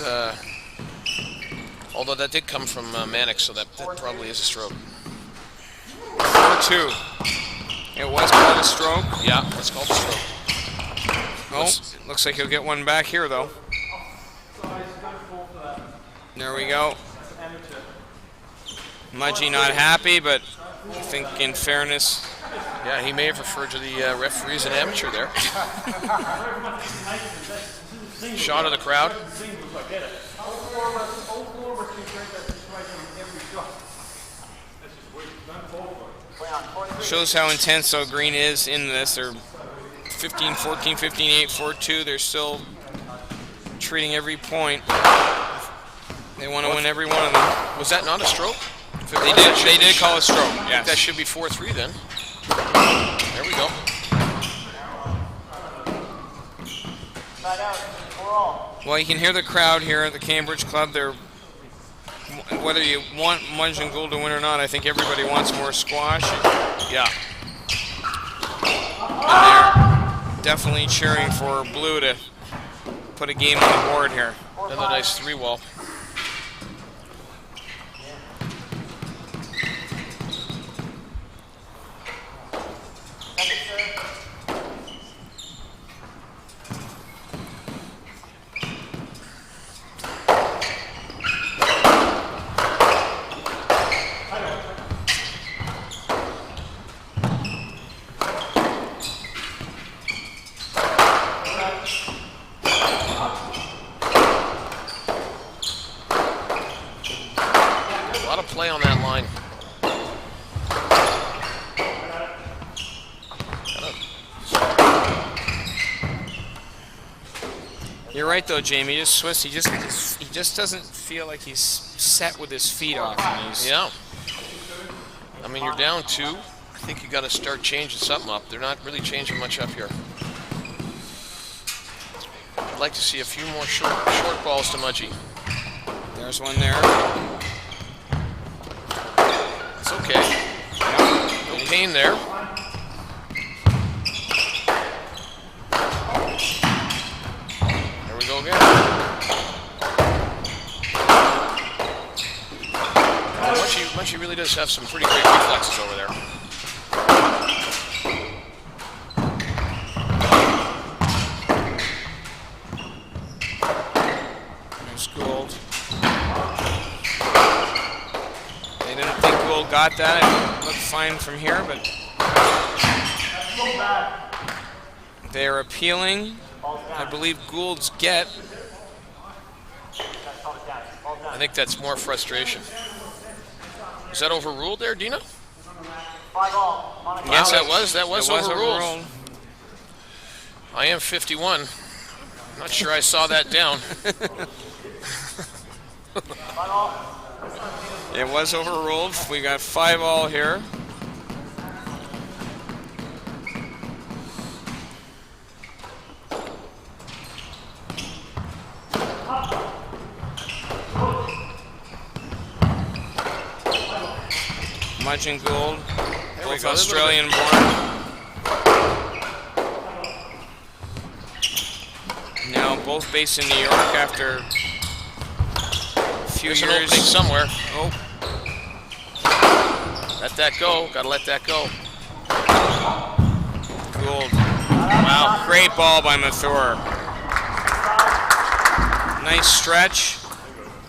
S2: although that did come from Manek, so that probably is a stroke.
S1: Third 4-2. It was called a stroke.
S2: Yeah, that's called a stroke.
S1: Oh, looks like he'll get one back here, though. There we go. Mudge not happy, but I think in fairness...
S2: Yeah, he may have referred to the referee as an amateur there. Shot of the crowd.
S1: Shows how intense though Green is in this. They're 15-14, 15-8, 4-2. They're still treating every point. They want to win every one of them.
S2: Was that not a stroke?
S1: They did call a stroke. Yes.
S2: That should be 4-3 then. There we go.
S1: Well, you can hear the crowd here at the Cambridge Club. They're, whether you want Mudge and Gould to win or not, I think everybody wants more squash.
S2: Yeah.
S1: And they're definitely cheering for Blue to put a game on the board here.
S2: Another nice 3-wall. Play on that line.
S1: You're right though, Jamie. Just Swiss. He just doesn't feel like he's set with his feet off.
S2: Yeah. I mean, you're down 2. I think you got to start changing something up. They're not really changing much up here. I'd like to see a few more short balls to Mudge.
S1: There's one there.
S2: It's okay. No pain there. There we go again. Mudge really does have some pretty great reflexes over there.
S1: There's Gould. They didn't think Gould got that. It looked fine from here, but they're appealing. I believe Gould's get.
S2: I think that's more frustration. Was that overruled there, Dina? Yes, that was overruled. I am 51. Not sure I saw that down.
S1: It was overruled. We got 5-all here. Mudge and Gould, both Australian born. Now both based in New York after a few
S2: There's
S1: years.
S2: an opening somewhere.
S1: Oh.
S2: Let that go. Gotta let that go.
S1: Gould. Wow, great ball by Mathur. Nice stretch.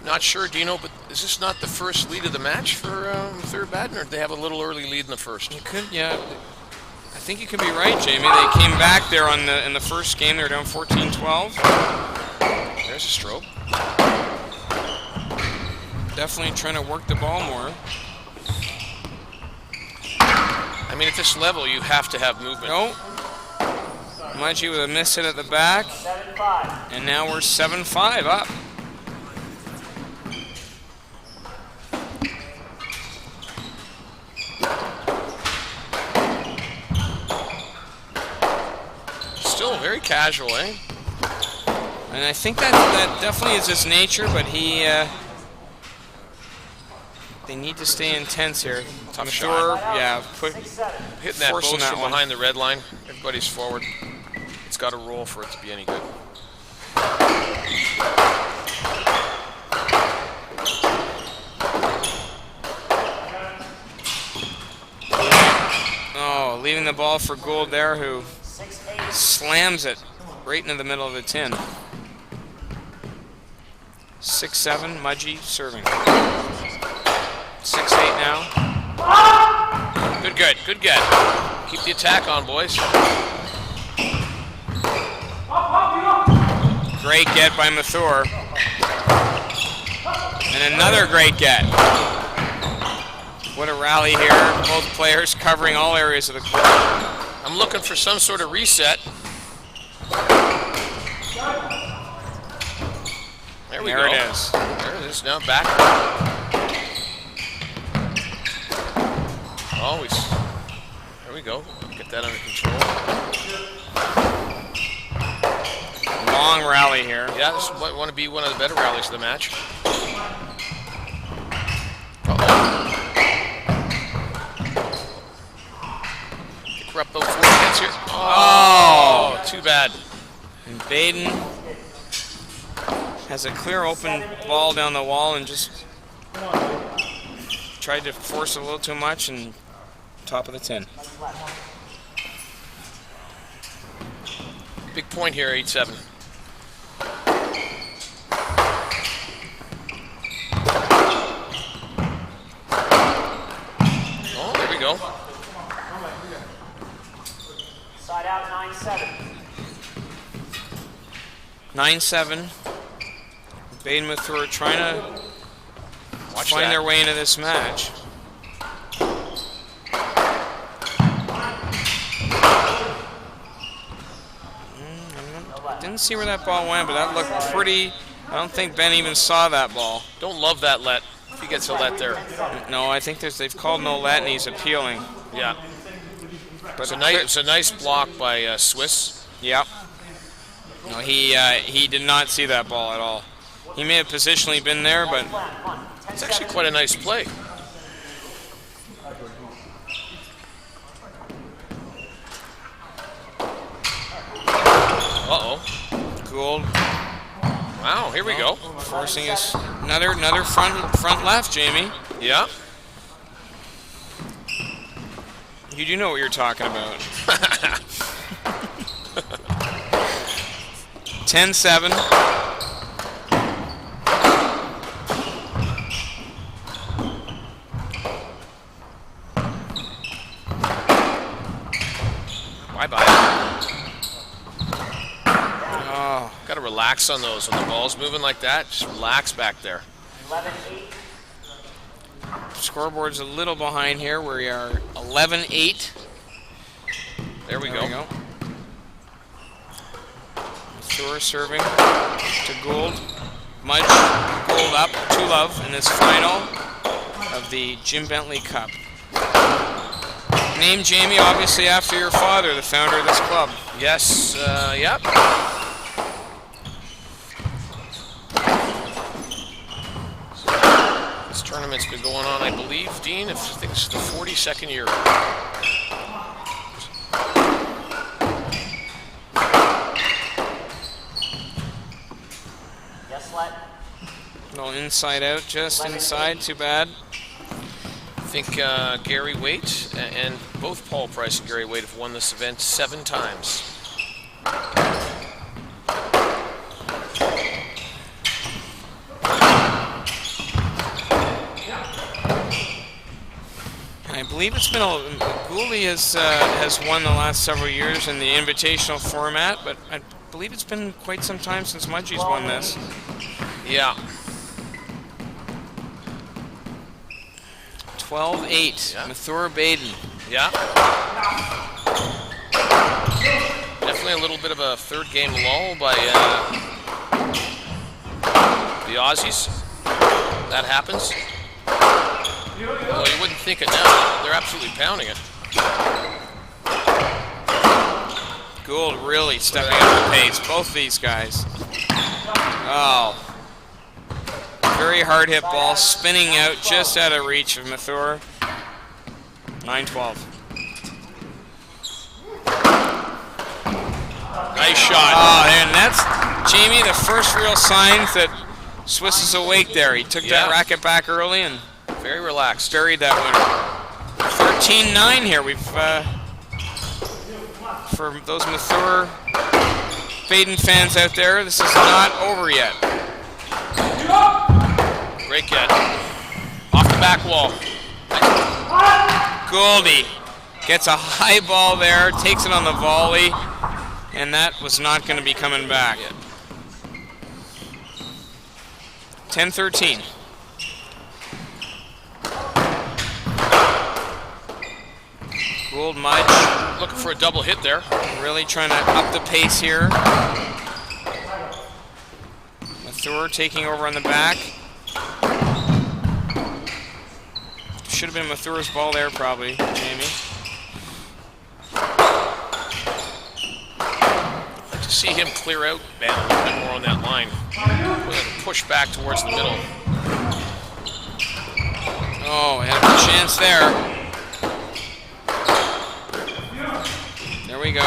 S2: Not sure, Dino, but is this not the first lead of the match for Mathur Badan, or did they have a little early lead in the first?
S1: You could, yeah. I think you could be right, Jamie. They came back there in the first game. They were down 14-12.
S2: There's a stroke.
S1: Definitely trying to work the ball more.
S2: I mean, at this level, you have to have movement.
S1: No. Mudge with a miss hit at the back. 7-5. And now we're 7-5 up.
S2: Still very casual, eh?
S1: And I think that definitely is his nature, but they need to stay intense here.
S2: Tough shot.
S1: Yeah,
S2: Hitting that post from behind the red line. Everybody's forward. It's got to roll for it to be any good.
S1: leaving the ball for Gould there, who
S3: 6-8.
S1: slams it right into the middle of the tin. 6-7, Mudge serving. 6-8 now.
S2: Good get. Good get. Keep the attack on, boys.
S1: Great get by Mathur. And another great get. What a rally here. Both players covering all areas of the court.
S2: I'm looking for some sort of reset. There we go.
S1: There it is.
S2: There it is. Now back. Always. There we go. Get that under control.
S1: Long rally here.
S2: Yeah, this want to be one of the better rallies of the match. Up those 4 hits here. Oh, too bad.
S1: And Badan has a clear open ball down the wall and just tried to force it a little too much, and top of the tin.
S2: Big point here, 8-7. Oh, there we go.
S3: Side out 9-7.
S1: 9-7. Badan and Mathur trying to find their way into this match. Didn't see where that ball went, but that looked pretty. I don't think Ben even saw that ball.
S2: Don't love that let. If he gets a let there.
S1: No, I think they've called no let, and he's appealing.
S2: Yeah.
S1: But
S2: It's a nice block by Swiss.
S1: Yep. No, he did not see that ball at all. He may have positionally been there, but
S2: It's actually quite a nice play. Uh-oh.
S1: Gould.
S2: Wow, here we go.
S1: Forcing us another front left, Jamie.
S2: Yeah.
S1: You do know what you're talking about. 10-7.
S2: Bye-bye.
S1: Oh,
S2: Got to relax on those. When the ball's moving like that, just relax back there.
S3: 11-8.
S1: scoreboard's a little behind here. We are 11-8.
S2: There we go.
S1: Mathur serving to Gould. Mudge, Gould up, 2-love in this final of the Jim Bentley Cup. Named Jamie, obviously after your father, the founder of this club.
S2: Yes, yep. This tournament's been going on, I believe, Dean, I think it's the 42nd year.
S3: Yes, let.
S1: No, inside out, just inside, too bad.
S2: I think Gary Waite and both Paul Price and Gary Waite have won this event 7 times.
S1: And I believe it's been Gould has won the last several years in the invitational format, but I believe it's been quite some time since Mudge's won this.
S2: Yeah.
S1: 12-8,
S2: Yeah.
S1: Mathur Badan.
S2: Yeah. Definitely a little bit of a third game lull by the Aussies. That happens. Well, you wouldn't think it now. They're absolutely pounding it.
S1: Gould really stepping up the pace, both these guys. Oh. Very hard hit ball, spinning out just out of reach of Mathur. 9-12.
S2: Nice shot.
S1: Oh, and that's, Jamie, the first real signs that Swiss is awake there. He took that racket back early and
S2: Very relaxed.
S1: buried that winner. 13-9 here. We've For those Mathur Badan fans out there, this is not over yet.
S2: Great get. Off the back wall.
S1: Gouldy gets a high ball there, takes it on the volley, and that was not going to be coming back. 10-13. Gould, Mudge.
S2: Looking for a double hit there.
S1: Really trying to up the pace here. Mathur taking over on the back. Should have been Mathur's ball there, probably, Jamie.
S2: I'd like to see him clear out Ben a little bit more on that line. Push back towards the middle.
S1: Oh, had a chance there. There we go.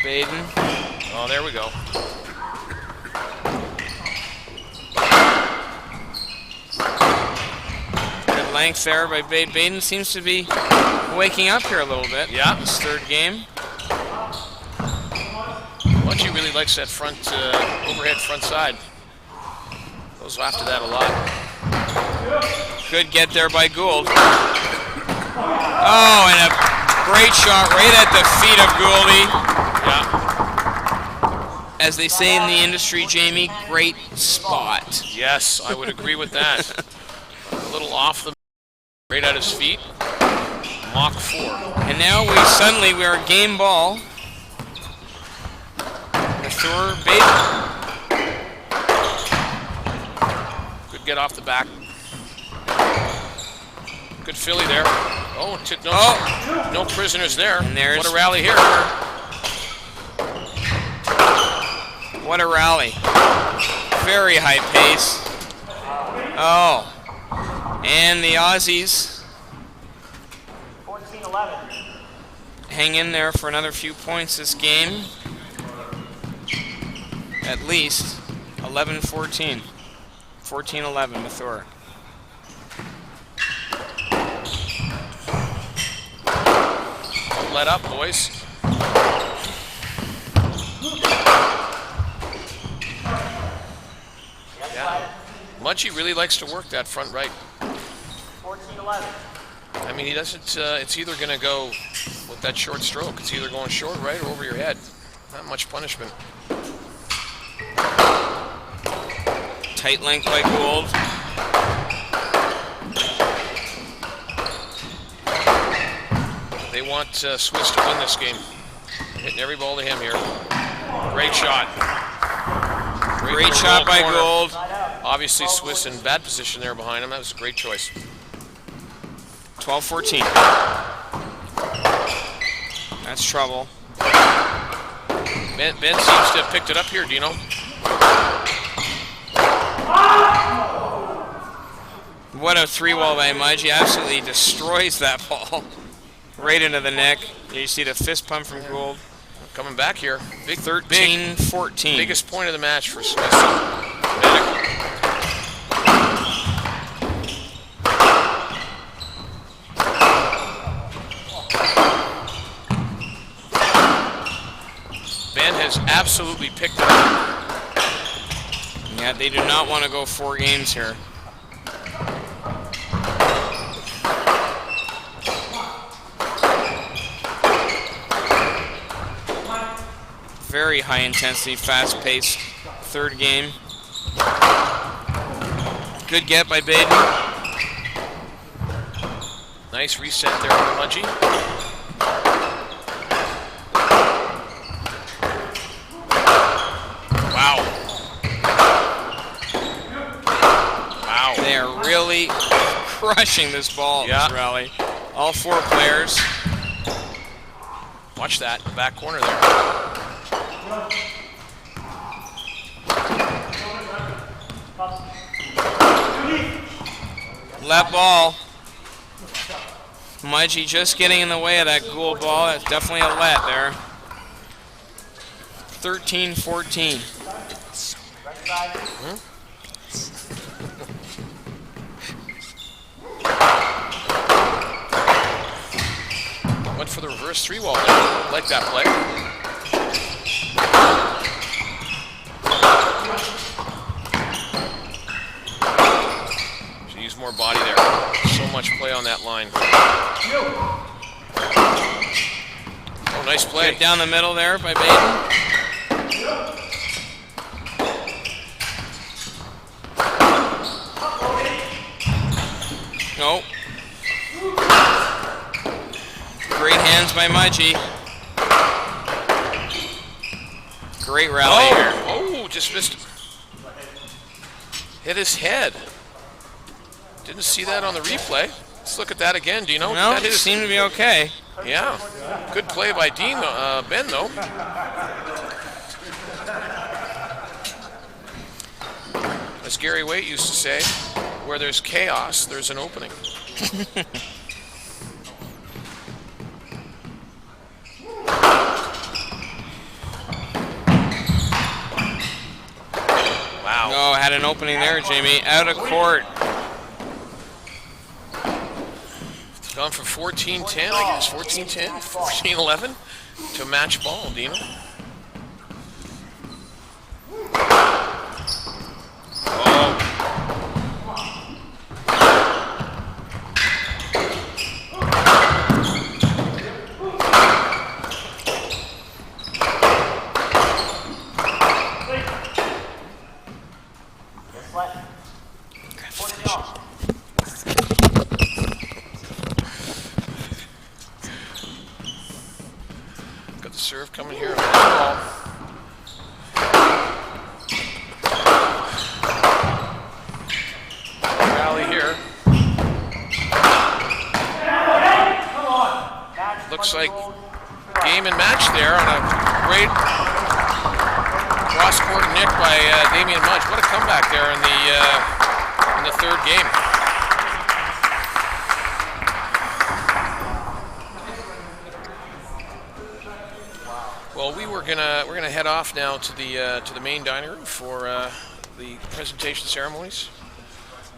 S1: Badan.
S2: Oh, there we go.
S1: Good length there by Badan. Seems to be waking up here a little bit.
S2: Yeah.
S1: This third game.
S2: Mudge really likes that front, overhead front side. Goes after that a lot.
S1: Good get there by Gould. Oh, and a great shot right at the feet of Gouldy.
S2: Yeah.
S1: As they say in the industry, Jamie, great spot.
S2: Yes, I would agree with that. A little off the right at his feet. Mach 4.
S1: And now we are game ball. Mathur Badan.
S2: Good get off the back. Good Philly there. Oh, no prisoners there.
S1: And there's
S2: what a rally here.
S1: What a rally. Very high pace. Oh. And the Aussies
S3: 14-11.
S1: hang in there for another few points this game. At least 11-14. 14-11, Mathur.
S2: Don't let up, boys. Yeah. Mudge really likes to work that front right.
S3: 14-11.
S2: I mean, he doesn't, it's either going to go with that short stroke. It's either going short, right, or over your head. Not much punishment.
S1: Tight length by Gould.
S2: They want Swiss to win this game. Hitting every ball to him here. Great shot.
S1: Great shot by Gould.
S2: Obviously, Swiss in bad position there behind him. That was a great choice.
S1: 12-14. That's trouble.
S2: Ben seems to have picked it up here, Dino.
S1: What a 3-wall by Mudge. He absolutely destroys that ball. Right into the neck. You see the fist pump from Gould.
S2: Coming back here. Big
S1: 13-14.
S2: Biggest point of the match for Swiss. Manek. Ben has absolutely picked it up.
S1: Yeah, they do not want to go 4 games here. Very high intensity, fast paced third game. Good get by Badan.
S2: Nice reset there for Mudge. Wow. Wow.
S1: They are really crushing this ball in this rally. All 4 players.
S2: Watch that, back corner there.
S1: Let ball. Mudge just getting in the way of that Gould ball. That's definitely a let there. 13-14.
S2: for the reverse 3-wall there. Like that play. Should use more body there. So much play on that line. Oh, nice play.
S1: Good down the middle there by Badan. No. Great hands by Mudge. Great rally here.
S2: Oh, just missed it. Hit his head. Didn't see that on the replay. Let's look at that again, Dino.
S1: No,
S2: That
S1: it seemed to be okay.
S2: Yeah. Good play by Ben, though. As Gary Waite used to say, where there's chaos, there's an opening. Wow.
S1: Oh, had an opening there, Jamie. Out of court.
S2: It's gone from 14-10, I guess. 14-10, 14-11 to match ball, Dino. Got the serve coming here. Rally here. Looks like game and match there on a great cross-court nick by Damien Mudge. What a comeback there in the third game. Well, we're gonna head off now to the main dining room for the presentation ceremonies,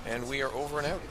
S2: and we are over and out.